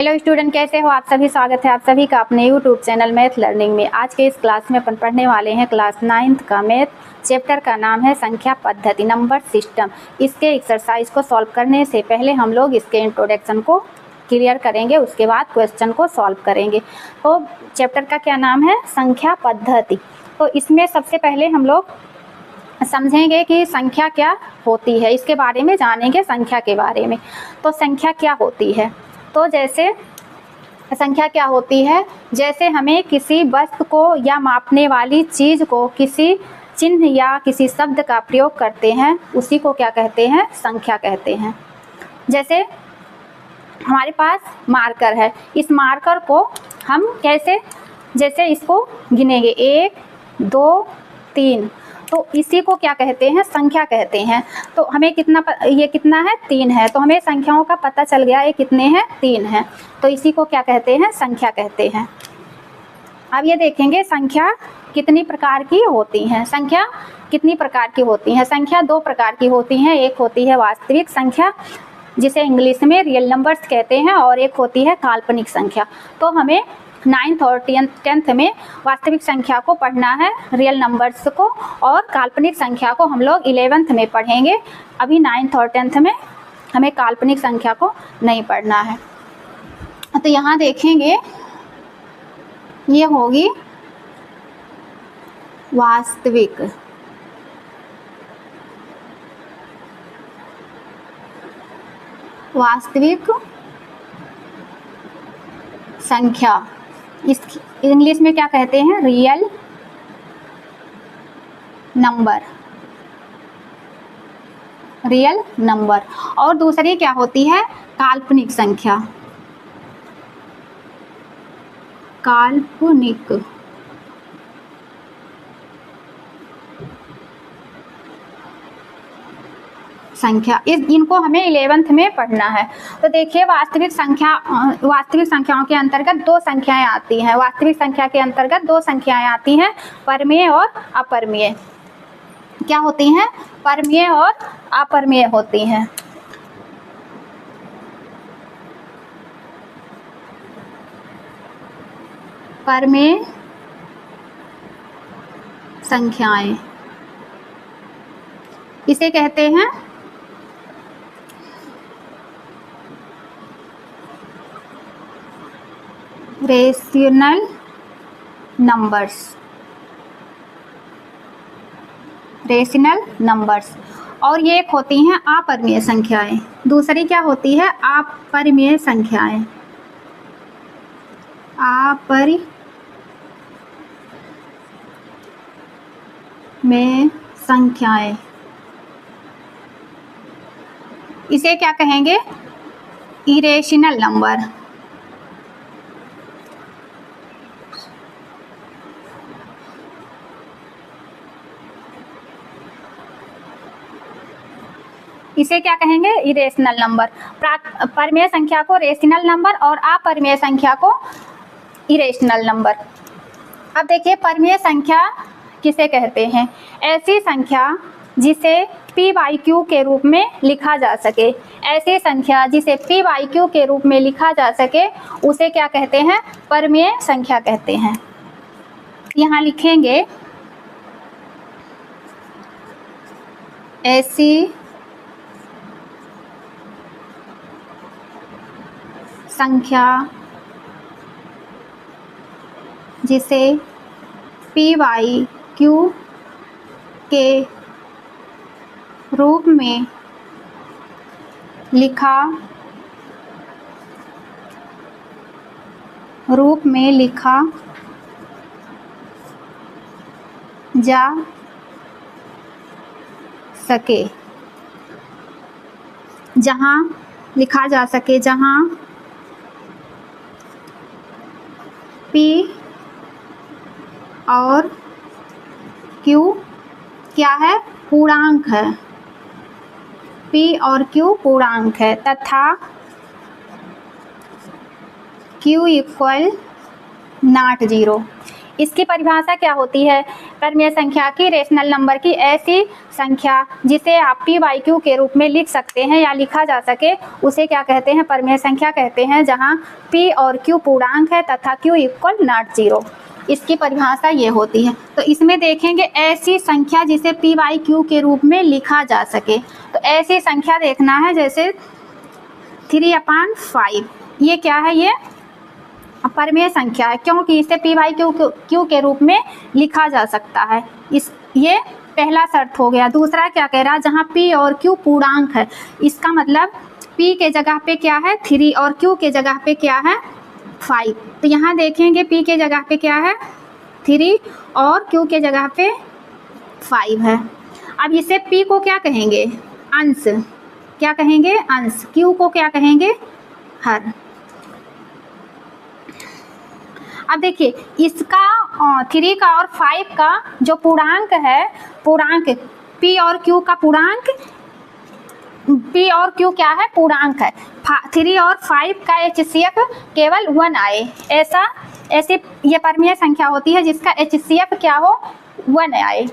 Hello student, कैसे हो आप सभी। स्वागत है आप सभी का अपने यूट्यूब चैनल मैथ लर्निंग में। आज के इस क्लास में अपन पढ़ने वाले हैं क्लास 9th का मैथ। चैप्टर का नाम है संख्या पद्धति, नंबर सिस्टम। इसके एक्सरसाइज को सॉल्व करने से पहले हम लोग इसके इंट्रोडक्शन को क्लियर करेंगे, उसके बाद क्वेश्चन को सॉल्व करेंगे। तो चैप्टर का क्या नाम है? संख्या पद्धति। तो इसमें सबसे पहले हम लोग समझेंगे कि संख्या क्या होती है, इसके बारे में जानेंगे संख्या के बारे में। तो संख्या क्या होती है? तो जैसे संख्या क्या होती है, जैसे हमें किसी वस्तु को या मापने वाली चीज़ को किसी चिन्ह या किसी शब्द का प्रयोग करते हैं, उसी को क्या कहते हैं? संख्या कहते हैं। जैसे हमारे पास मार्कर है, इस मार्कर को हम कैसे, जैसे इसको गिनेंगे 1 2 3, तो इसी को क्या कहते हैं? संख्या कहते हैं। तो हमें ये कितना है? 3 है। तो हमें संख्याओं का पता चल गया ये कितने हैं? 3 हैं। तो इसी को क्या कहते हैं? संख्या कहते हैं। अब ये देखेंगे संख्या कितनी प्रकार की होती हैं। संख्या कितनी प्रकार की होती हैं? संख्या 2 प्रकार की होती हैं। एक होती है वास्तविक संख्या, जिसे इंग्लिश में रियल नंबर्स कहते हैं, और एक होती है काल्पनिक संख्या। तो हमें 9th और 10th में वास्तविक संख्या को पढ़ना है, रियल नंबर्स को, और काल्पनिक संख्या को हम लोग 11th में पढ़ेंगे। अभी 9th और 10th में हमें काल्पनिक संख्या को नहीं पढ़ना है। तो यहाँ देखेंगे ये होगी वास्तविक संख्या। इस इंग्लिश में क्या कहते हैं? Real number. और दूसरी क्या होती है? काल्पनिक संख्या। काल्पनिक संख्या, इनको हमें 11th में पढ़ना है। तो देखिए वास्तविक संख्याओं के अंतर्गत 2 संख्याएं आती हैं। वास्तविक संख्या के अंतर्गत 2 संख्याएं आती हैं, परमेय और अपरमेय। क्या होती हैं? परमेय और अपरमेय होती हैं। परमेय संख्याएं इसे कहते हैं रेशनल नंबर्स। और ये एक होती हैं अपरिमेय संख्याएं। दूसरी क्या होती है? अपरिमेय संख्याएं। इसे क्या कहेंगे? Irrational number. इसे क्या कहेंगे? Irrational number. परमेय संख्या को रेशनल नंबर और अपरिमेय संख्या को इरेशनल नंबर। अब देखिए परमेय संख्या किसे कहते हैं? ऐसी संख्या जिसे p/q के रूप में लिखा जा सके। ऐसी संख्या जिसे p/q के रूप में लिखा जा सके उसे क्या कहते हैं? परमेय संख्या कहते हैं। यहाँ लिखेंगे ऐसी संख्या जिसे p/q के रूप में लिखा जा सके। जहाँ लिखा जा सके, जहाँ p और q क्या है? पूर्णांक है। p और q पूर्णांक है तथा q = not 0। इसकी परिभाषा क्या होती है? परमेय संख्या की, रेशनल नंबर की ऐसी संख्या जिसे आप p/q के रूप में लिख सकते हैं या लिखा जा सके उसे क्या कहते हैं, परिमेय संख्या कहते हैं, जहां p और q पूर्णांक है तथा q = नॉट 0। इसकी परिभाषा ये होती है। तो इसमें देखेंगे ऐसी संख्या जिसे p/q के रूप में लिखा जा सके। तो ऐसी संख्या देखना है जैसे 3/5, ये क्या है, ये परिमेय संख्या है क्योंकि इसे p/q के रूप में लिखा जा सकता है। ये पहला शर्त हो गया। दूसरा क्या कह रहा है, जहाँ p और q पूर्णांक है, इसका मतलब p के जगह पे क्या है 3 और q के जगह पे क्या है 5। तो यहाँ देखेंगे p के जगह पे क्या है 3 और q के जगह पे 5 है। अब इसे p को क्या कहेंगे, अंश, क्या कहेंगे अंश, q को क्या कहेंगे हर। अब देखिए इसका 3 का और 5 का जो पूर्णांक है, पूर्णांक p और q का पूर्णांक, p और q क्या है पूर्णांक है, 3 और 5 का HCF केवल 1 आए, ऐसे ये परिमेय संख्या होती है जिसका HCF क्या हो 1 आए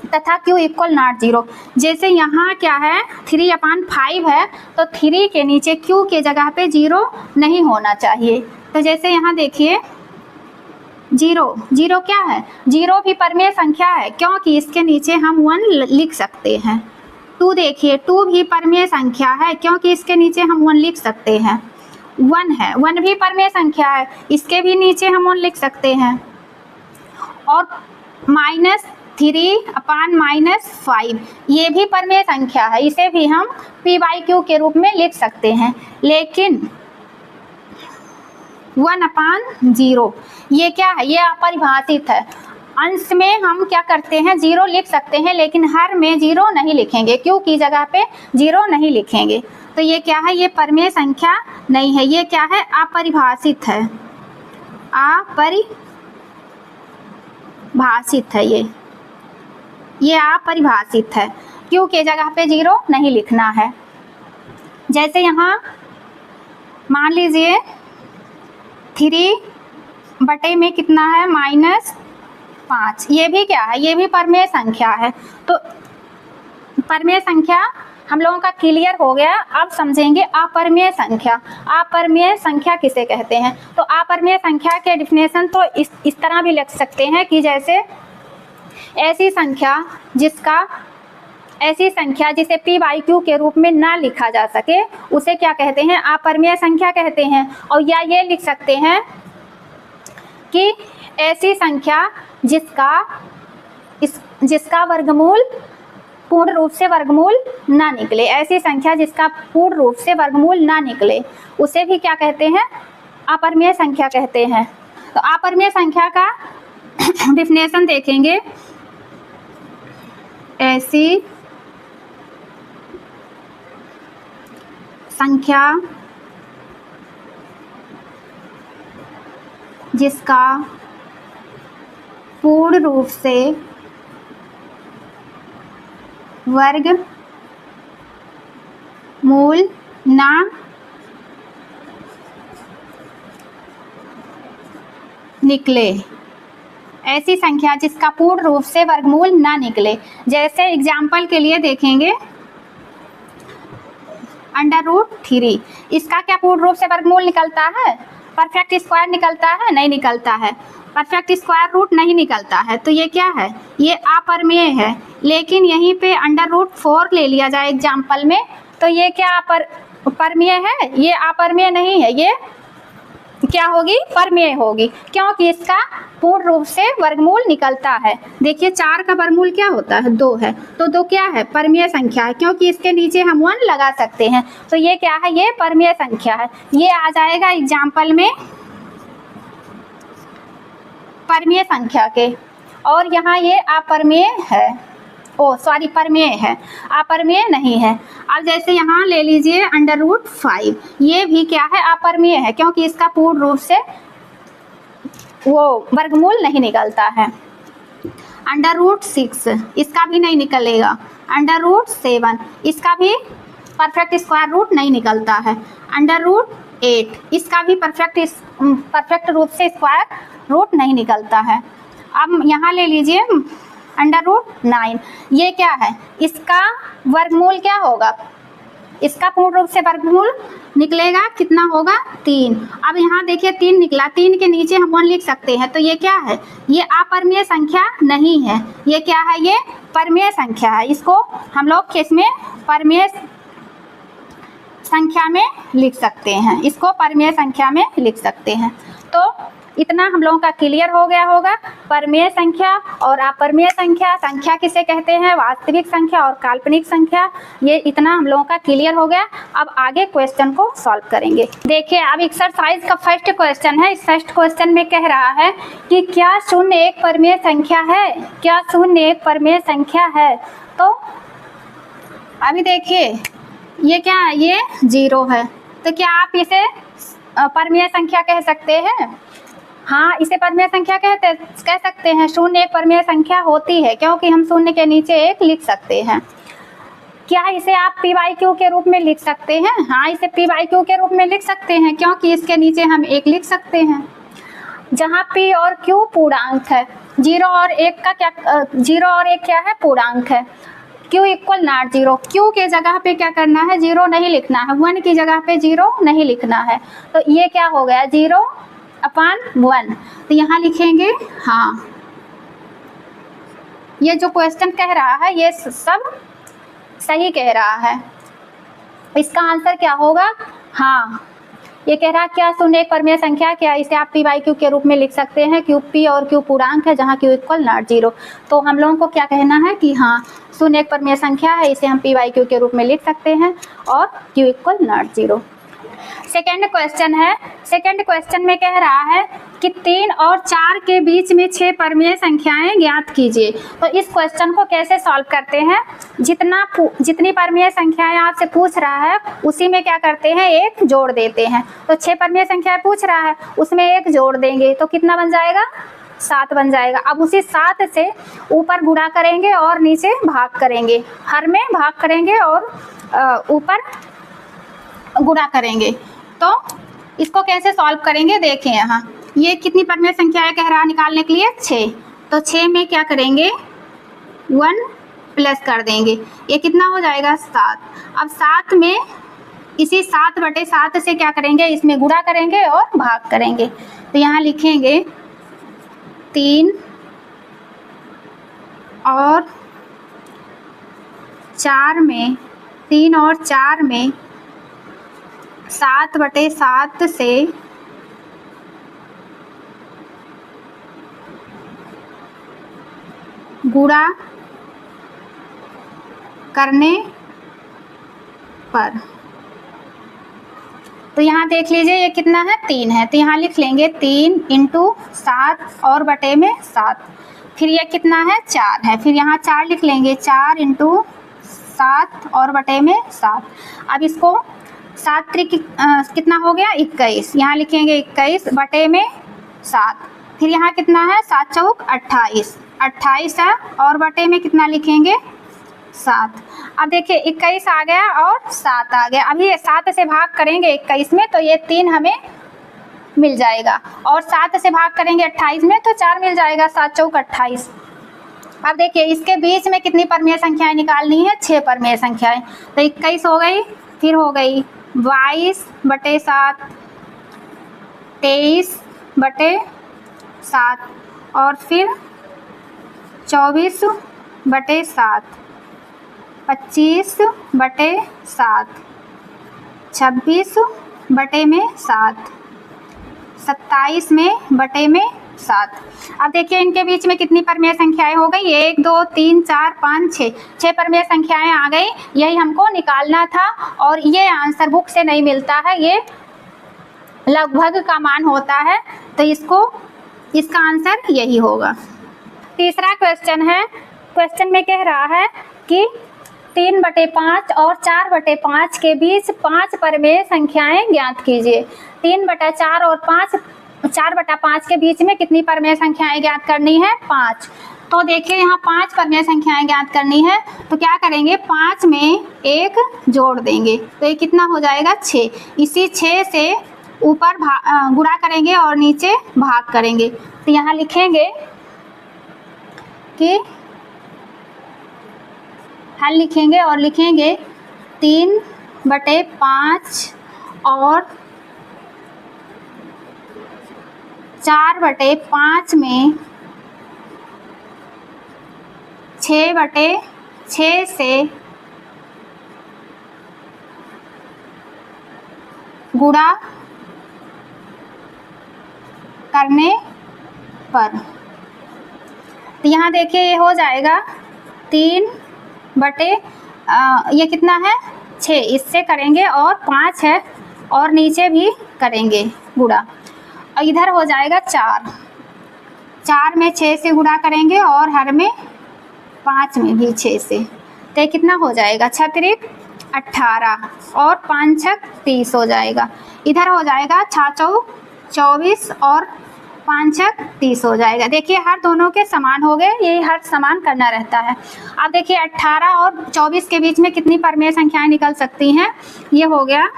तथा q = नॉट 0। जैसे यहाँ क्या है 3/5 है तो 3 के नीचे q के जगह पे 0 नहीं होना चाहिए। तो जैसे यहाँ देखिए 0 क्या है, 0 भी परिमेय संख्या है क्योंकि इसके नीचे हम 1 लिख सकते हैं। 2 देखिए 2 भी परिमेय संख्या है क्योंकि इसके नीचे हम 1 लिख सकते हैं। 1 है, 1 भी परिमेय संख्या है, इसके भी नीचे हम 1 लिख सकते हैं। और -3/-5 ये भी परिमेय संख्या है, इसे भी हम p/q के रूप में लिख सकते हैं। लेकिन 1/0 ये क्या है, ये अपरिभाषित है। अंश में हम क्या करते हैं 0 लिख सकते हैं लेकिन हर में 0 नहीं लिखेंगे, q की जगह पे 0 नहीं लिखेंगे। तो ये क्या है, ये परिमेय संख्या नहीं है, ये क्या है अपरिभाषित है, अपरिभाषित है, ये अपरिभाषित है, q के जगह पे 0 नहीं लिखना है। जैसे यहाँ मान लीजिए 3 में कितना है -5, ये भी क्या है, ये भी परिमेय संख्या है। तो परिमेय संख्या हम लोगों का क्लियर हो गया। अब समझेंगे अपरिमेय संख्या। अपरिमेय संख्या किसे कहते हैं, तो अपरिमेय संख्या के डिफिनेशन तो इस तरह भी लिख सकते हैं कि जैसे ऐसी संख्या जिसे p/q के रूप में ना लिखा जा सके उसे क्या कहते हैं, अपरिमेय संख्या कहते हैं। और या ये लिख सकते हैं कि ऐसी संख्या जिसका वर्गमूल पूर्ण रूप से वर्गमूल ना निकले, ऐसी संख्या जिसका पूर्ण रूप से वर्गमूल ना निकले उसे भी क्या कहते हैं, अपरिमेय संख्या कहते हैं। तो अपरिमेय संख्या का डिफिनेशन देखेंगे, ऐसी संख्या जिसका पूर्ण रूप से वर्गमूल ना निकले, ऐसी संख्या जिसका पूर्ण रूप से वर्गमूल ना निकले। जैसे एग्जाम्पल के लिए देखेंगे √3, इसका क्या पूर्ण रूप से वर्गमूल निकलता है, परफेक्ट स्क्वायर निकलता है, नहीं निकलता है, परफेक्ट स्क्वायर रूट नहीं निकलता है। तो ये क्या है, ये अपरिमेय है। लेकिन यहीं पे √4 ले लिया जाए एग्जाम्पल में तो ये क्या परिमेय है, ये अपरिमेय नहीं है, ये क्या होगी, परिमेय होगी क्योंकि इसका पूर्ण रूप से वर्गमूल निकलता है। देखिए 4 का वर्गमूल क्या होता है 2 है, तो 2 क्या है, परिमेय संख्या है क्योंकि इसके नीचे हम 1 लगा सकते हैं। तो ये क्या है, ये परिमेय संख्या है। ये आ जाएगा एग्जाम्पल में परिमेय संख्या के। और यहाँ ये अपरिमेय है, परिमेय है, अपरिमेय नहीं है। अब जैसे यहाँ ले लीजिए √5, ये भी क्या है, अपरिमेय है क्योंकि इसका पूर्ण रूप से वो वर्गमूल नहीं निकलता है। √6 इसका भी नहीं निकलेगा। √7 इसका भी परफेक्ट स्क्वायर रूट नहीं निकलता है। √8 इसका भी परफेक्ट रूप से स्क्वायर रूट नहीं निकलता है। अब यहाँ ले लीजिए √9। ये क्या है, इसका वर्गमूल क्या होगा, इसका पूर्ण रूप से वर्गमूल निकलेगा कितना होगा 3। अब यहाँ देखिए 3 निकला, 3 के नीचे हम 1 लिख सकते हैं, तो ये क्या है, ये अपरिमेय संख्या नहीं है, ये क्या है, ये परिमेय संख्या है। इसको हम लोग किसमें, परिमेय संख्या में लिख सकते हैं, इसको परिमेय संख्या में लिख सकते हैं। तो इतना हम लोगों का क्लियर हो गया होगा, परिमेय संख्या और अपरिमेय संख्या, संख्या किसे कहते हैं, वास्तविक संख्या और काल्पनिक संख्या, ये इतना हम लोगों का क्लियर हो गया। अब आगे क्वेश्चन को सॉल्व करेंगे। देखिए अब एक्सरसाइज का फर्स्ट क्वेश्चन है। इस फर्स्ट क्वेश्चन में कह रहा है कि क्या 0 एक परिमेय संख्या है, क्या 0 एक परिमेय संख्या है। तो अभी देखिए ये क्या है, ये 0 है, तो क्या आप इसे परिमेय संख्या कह सकते हैं, हाँ इसे परिमेय संख्या कह सकते हैं। 0 एक परिमेय संख्या होती है क्योंकि हम 0 के नीचे 1 लिख सकते हैं। क्या इसे आप p/q के रूप में लिख सकते हैं, हाँ इसे p/q के रूप में लिख सकते हैं क्योंकि इसके नीचे हम 1 लिख सकते हैं। जहाँ p और q पूर्णांक है, 0 और 1 का क्या, 0 और 1 क्या है, पूर्णांक है। q = not 0, q के जगह पे क्या करना है, 0 नहीं लिखना है, 1 की जगह पे 0 नहीं लिखना है। तो ये क्या हो गया 0/1, तो यहाँ लिखेंगे, हाँ ये जो क्वेश्चन कह रहा है ये सब सही कह रहा है। इसका आंसर क्या होगा, हाँ ये कह रहा है क्या 0 एक परिमेय संख्या, क्या इसे आप p/q के रूप में लिख सकते हैं। p और q पूर्णांक है जहाँ q = not 0। तो हम लोगों को क्या कहना है कि हाँ 0 एक परिमेय संख्या है, इसे हम p/q के रूप में लिख सकते हैं और q = not 0। सेकेंड क्वेश्चन है। सेकेंड क्वेश्चन में कह रहा है कि 3 और 4 के बीच में 6 परिमेय संख्याएं ज्ञात कीजिए। तो इस क्वेश्चन को कैसे सॉल्व करते हैं, जितनी परिमेय संख्याएं आपसे पूछ रहा है उसी में क्या करते हैं, 1 जोड़ देते हैं। तो 6 परिमेय संख्याएं पूछ रहा है, उसमें 1 जोड़ देंगे तो कितना बन जाएगा, 7 बन जाएगा। अब उसी 7 से ऊपर गुणा करेंगे और नीचे भाग करेंगे, हर में भाग करेंगे और ऊपर गुणा करेंगे। तो इसको कैसे सॉल्व करेंगे, देखें यहाँ ये कितनी परिमेय संख्या है कह रहा है निकालने के लिए, 6। तो 6 में क्या करेंगे, 1 प्लस कर देंगे, ये कितना हो जाएगा 7। अब 7 में इसी 7/7 से क्या करेंगे, इसमें गुणा करेंगे और भाग करेंगे। तो यहाँ लिखेंगे 3 और 4 में 7/7 से गुणा करने पर, तो यहाँ देख लीजिए ये कितना है, 3 है, तो यहाँ लिख लेंगे 3 × 7 और बटे में 7। फिर ये कितना है, 4 है, फिर यहाँ 4 लिख लेंगे, 4 × 7 और बटे में 7। अब इसको 7 त्रिक कितना हो गया, 21, यहाँ लिखेंगे 21 बटे में 7। फिर यहाँ कितना है, 7 चौक 28, 28 है और बटे में कितना लिखेंगे, 7। अब देखिए 21 आ गया और 7 आ गया। अभी 7 से भाग करेंगे 21 में तो ये 3 हमें मिल जाएगा और 7 से भाग करेंगे 28 में तो 4 मिल जाएगा, 7 चौक 28। अब देखिए इसके बीच में कितनी परिमेय संख्याएं निकालनी है, 6 परिमेय संख्याएं। तो 21 हो गई, फिर हो गई 22/7, 23/7 और फिर 24/7, 25/7, 26/7, 27/7। अब देखिए इनके बीच में कितनी परिमेय संख्याएं हो गई, 1 2 3 4 5 6, 6 परिमेय संख्याएं आ गई। यही हमको निकालना था और ये आंसर बुक से नहीं मिलता है, ये लगभग का मान होता है, तो इसका आंसर यही होगा। तीसरा क्वेश्चन है। क्वेश्चन में कह रहा है कि 3/5 और 4/5 के बीच 5 परिमेय संख्याएं ज्ञात कीजिए। 3/4 और 4/5 के बीच में कितनी परिमेय संख्याएं ज्ञात करनी है, 5। तो देखिए यहाँ 5 परिमेय संख्याएं ज्ञात करनी है, तो क्या करेंगे, 5 में 1 जोड़ देंगे तो ये कितना हो जाएगा, 6। इसी 6 से ऊपर गुणा करेंगे और नीचे भाग करेंगे। तो यहाँ लिखेंगे कि हल लिखेंगे और लिखेंगे 3/5 और 4/5 में 6/6 से गुणा करने पर। तो यहाँ देखिए ये हो जाएगा 3/, ये कितना है 6, इससे करेंगे और 5 है और नीचे भी करेंगे गुणा, और इधर हो जाएगा 4 में 6 से गुणा करेंगे और हर में 5 में भी 6 से, तो कितना हो जाएगा 6×3 18 और 5×6 30 हो जाएगा। इधर हो जाएगा 6×4 24 और 5×6 30 हो जाएगा। देखिए हर दोनों के समान हो गए, यही हर समान करना रहता है। अब देखिए 18 और 24 के बीच में कितनी परमेय संख्याएं निकल सकती हैं, ये हो गया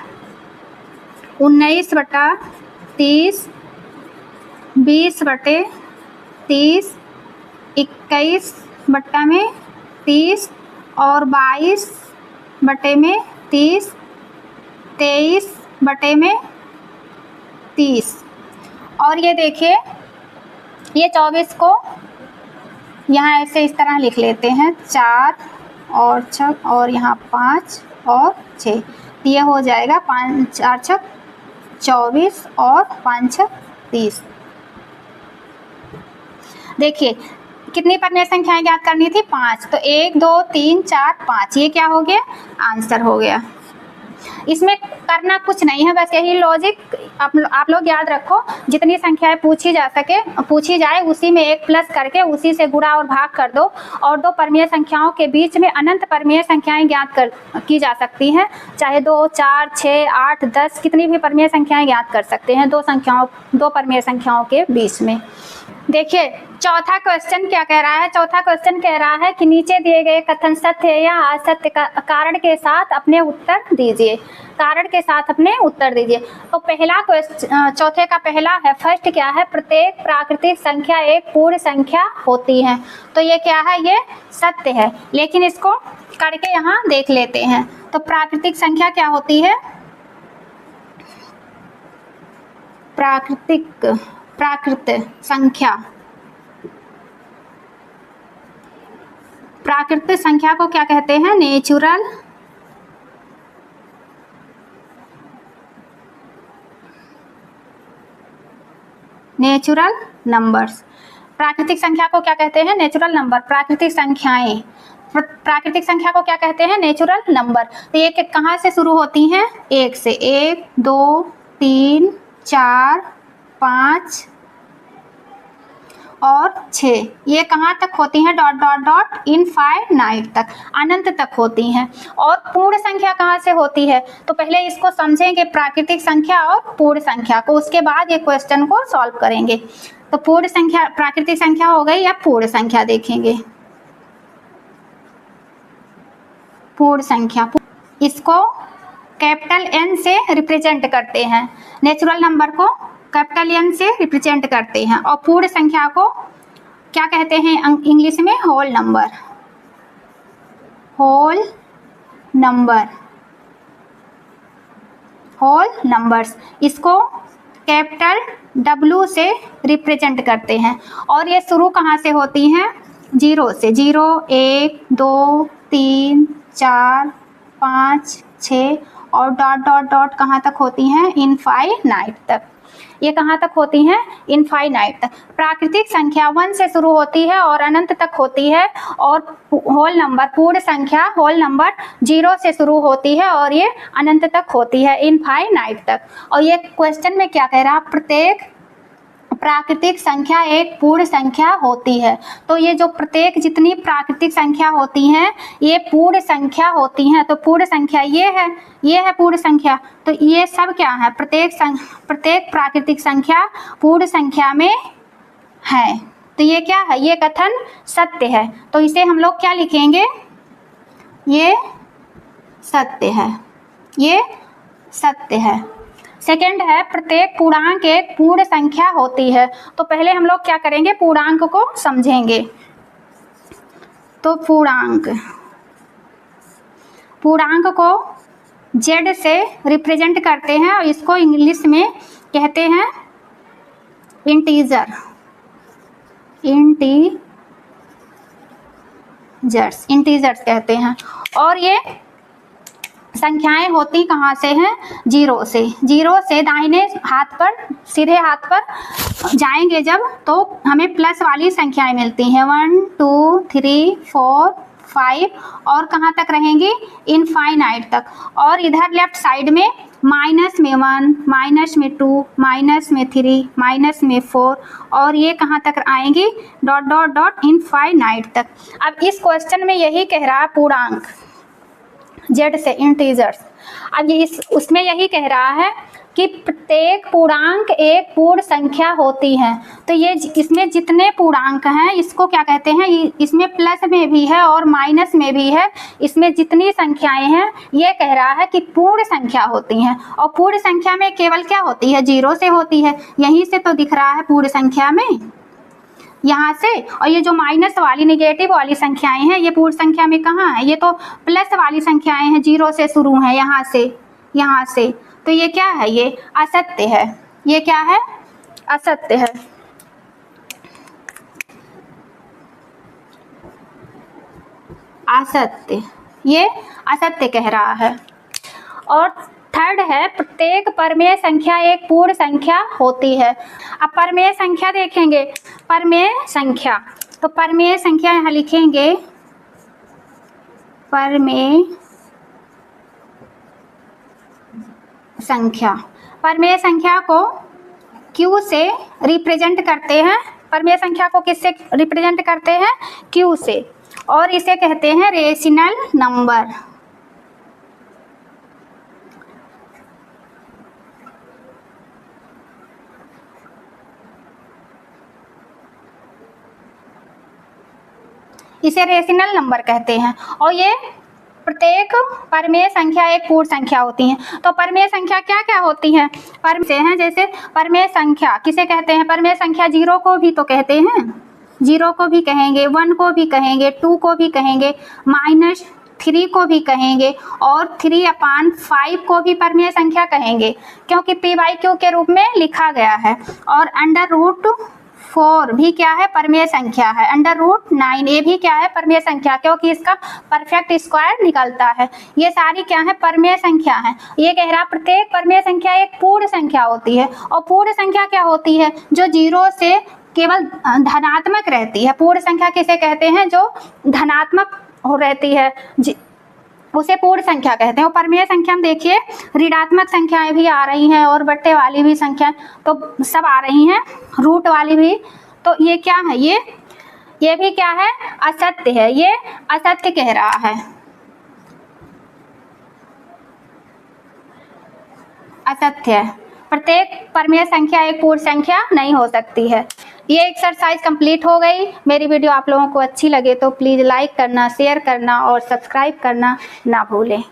19/30, 20/30, 21/30 और 22/30, 23/30। और ये देखिए ये 24 को यहाँ ऐसे इस तरह लिख लेते हैं 4 और 6 और यहाँ 5 और 6, तो ये हो जाएगा 5×4 = 24 और 5×6 30। देखिए कितनी परमेय संख्याएं ज्ञात करनी थी 5, तो 1 2 3 4 5, ये क्या हो गया आंसर हो गया। इसमें करना कुछ नहीं है, बस यही लॉजिक आप लोग याद रखो, जितनी संख्याएं पूछी जाए उसी में 1 प्लस करके उसी से गुणा और भाग कर दो, और दो परमेय संख्याओं के बीच में अनंत परमेय संख्याएं ज्ञात की जा सकती हैं, चाहे 2 4 6 8 10 कितनी भी परमेय संख्याएं ज्ञात कर सकते हैं दो परमेय संख्याओं के बीच में। देखिए चौथा क्वेश्चन क्या कह रहा है, चौथा क्वेश्चन कह रहा है कि नीचे दिए गए कथन सत्य है या असत्य का कारण के साथ अपने उत्तर दीजिए, कारण के साथ अपने उत्तर दीजिए। तो पहला क्वेश्चन चौथे का पहला है, फर्स्ट क्या है, प्रत्येक प्राकृतिक संख्या एक पूर्ण संख्या होती है, तो ये क्या है ये सत्य है, लेकिन इसको करके यहाँ देख लेते हैं। तो प्राकृतिक संख्या क्या होती है, प्राकृत संख्या को क्या कहते हैं, नेचुरल नंबर्स। प्राकृतिक संख्या को क्या कहते हैं, नेचुरल नंबर। प्राकृतिक संख्या को क्या कहते हैं, नेचुरल नंबर। तो ये कहाँ से शुरू होती हैं, 1 से, 1 2 3 4 5 और 6, ये कहाँ तक होती हैं, ... इनफाइनाइट तक, अनंत तक होती हैं। और पूर्ण संख्या कहाँ से होती है, तो पहले इसको समझेंगे प्राकृतिक संख्या और पूर्ण संख्या को, उसके बाद ये क्वेश्चन को सॉल्व करेंगे। तो पूर्ण संख्या प्राकृतिक संख्या हो गई, या पूर्ण संख्या देखेंगे, पूर्ण संख्या, इसको कैपिटल N से रिप्रेजेंट करते हैं, नेचुरल नंबर को कैपिटल N से रिप्रेजेंट करते हैं, और पूर्ण संख्या को क्या कहते हैं इंग्लिश में, होल नंबर्स, इसको कैपिटल W से रिप्रेजेंट करते हैं। और ये शुरू कहाँ से होती हैं, 0 से, 0 1 2 3 4 5 6 और ... कहाँ तक होती हैं, इनफाइनाइट तक, ये कहाँ तक होती हैं, इनफाइनाइट तक। प्राकृतिक संख्या 1 से शुरू होती है और अनंत तक होती है, और होल नंबर पूर्ण संख्या होल नंबर 0 से शुरू होती है और ये अनंत तक होती है, इनफाइनाइट तक। और ये क्वेश्चन में क्या कह रहा है, प्रत्येक प्राकृतिक संख्या एक पूर्ण संख्या होती है। तो ये जो प्रत्येक जितनी प्राकृतिक संख्या होती हैं ये पूर्ण संख्या होती हैं। तो पूर्ण संख्या ये है पूर्ण संख्या। तो ये सब क्या है, प्रत्येक प्राकृतिक संख्या पूर्ण संख्या में है। तो ये क्या है, ये कथन सत्य है। तो इसे हम लोग क्या लिखेंगे, ये सत्य है, ये सत्य है। सेकंड है, प्रत्येक पूर्णांक एक पूर्ण संख्या होती है। तो पहले हम लोग क्या करेंगे, पूर्णांक को समझेंगे। तो पूर्णांक पूर्णांक को z से रिप्रेजेंट करते हैं और इसको इंग्लिश में कहते हैं इंटीजर्स कहते हैं। और ये संख्याएं होती कहाँ से हैं? जीरो से दाहिने हाथ पर, सीधे हाथ पर जाएंगे जब, तो हमें प्लस वाली संख्याएं मिलती हैं 1 2 3 4 5 और कहाँ तक रहेंगी? इनफाइनाइट तक। और इधर लेफ्ट साइड में माइनस में 1, माइनस में 2, माइनस में 3, माइनस में 4 और ये कहाँ तक आएंगी? डॉट डॉट डॉट इनफाइनाइट तक। अब इस क्वेश्चन में यही कह रहा है पूर्णांक z से इंटीजर्स। अब ये उसमें यही कह रहा है कि प्रत्येक पूर्णांक एक पूर्ण संख्या होती है। तो ये इसमें जितने पूर्णांक हैं इसको क्या कहते हैं? इसमें प्लस में भी है और माइनस में भी है। इसमें जितनी संख्याएं हैं ये कह रहा है कि पूर्ण संख्या होती हैं। और पूर्ण संख्या में केवल क्या होती है? जीरो से होती है। यहीं से तो दिख रहा है पूर्ण संख्या में, यहाँ से। और ये जो माइनस वाली नेगेटिव वाली संख्याएं हैं ये पूर्ण संख्या में कहाँ है? ये तो प्लस वाली संख्याएं हैं, जीरो से शुरू हैं, यहाँ से। तो ये क्या है? ये असत्य है। ये क्या है? असत्य है। असत्य, ये असत्य कह रहा है। और थर्ड है प्रत्येक परमेय संख्या एक पूर्ण संख्या होती है। अब परमेय संख्या देखेंगे, परमेय संख्या, तो परमेय संख्या यहाँ लिखेंगे परमेय संख्या। परमेय संख्या को Q से रिप्रेजेंट करते हैं। परमेय संख्या को किससे रिप्रेजेंट करते हैं? Q से। और इसे कहते हैं रेशनल नंबर। इसे रेशनल नंबर कहते हैं। और ये प्रत्येक परमेय संख्या एक पूर्ण संख्या होती हैं। तो परमेय संख्या क्या क्या होती हैं? परमेय से हैं, जैसे परमेय संख्या किसे कहते हैं? परमेय संख्या जीरो को भी तो कहते हैं, जीरो को भी कहेंगे, 1 को भी कहेंगे, 2 को भी कहेंगे, -3 को भी कहेंगे और 3/5 को भी परमेय संख्या कहेंगे, क्योंकि p/q के रूप में लिखा गया है। और √4 भी क्या है? परमेय संख्या है। √9 ये भी क्या है? परमेय संख्या, क्योंकि इसका परफेक्ट स्क्वायर निकलता है। ये सारी क्या है? परमेय संख्या है। ये कह रहा प्रत्येक परमेय संख्या एक पूर्ण संख्या होती है। और पूर्ण संख्या क्या होती है? जो जीरो से केवल धनात्मक रहती है। पूर्ण संख्या किसे कहते हैं? जो धनात्मक हो रहती है उसे पूर्ण संख्या कहते हैं। और परमेय संख्या में देखिए ऋणात्मक संख्याएं भी आ रही हैं और बट्टे वाली भी संख्या तो सब आ रही हैं, रूट वाली भी। तो ये क्या है? ये भी क्या है? असत्य है। ये असत्य कह रहा है, असत्य है। प्रत्येक परमेय संख्या एक पूर्ण संख्या नहीं हो सकती है। ये एक्सरसाइज कंप्लीट हो गई। मेरी वीडियो आप लोगों को अच्छी लगे तो प्लीज़ लाइक करना, शेयर करना और सब्सक्राइब करना ना भूलें।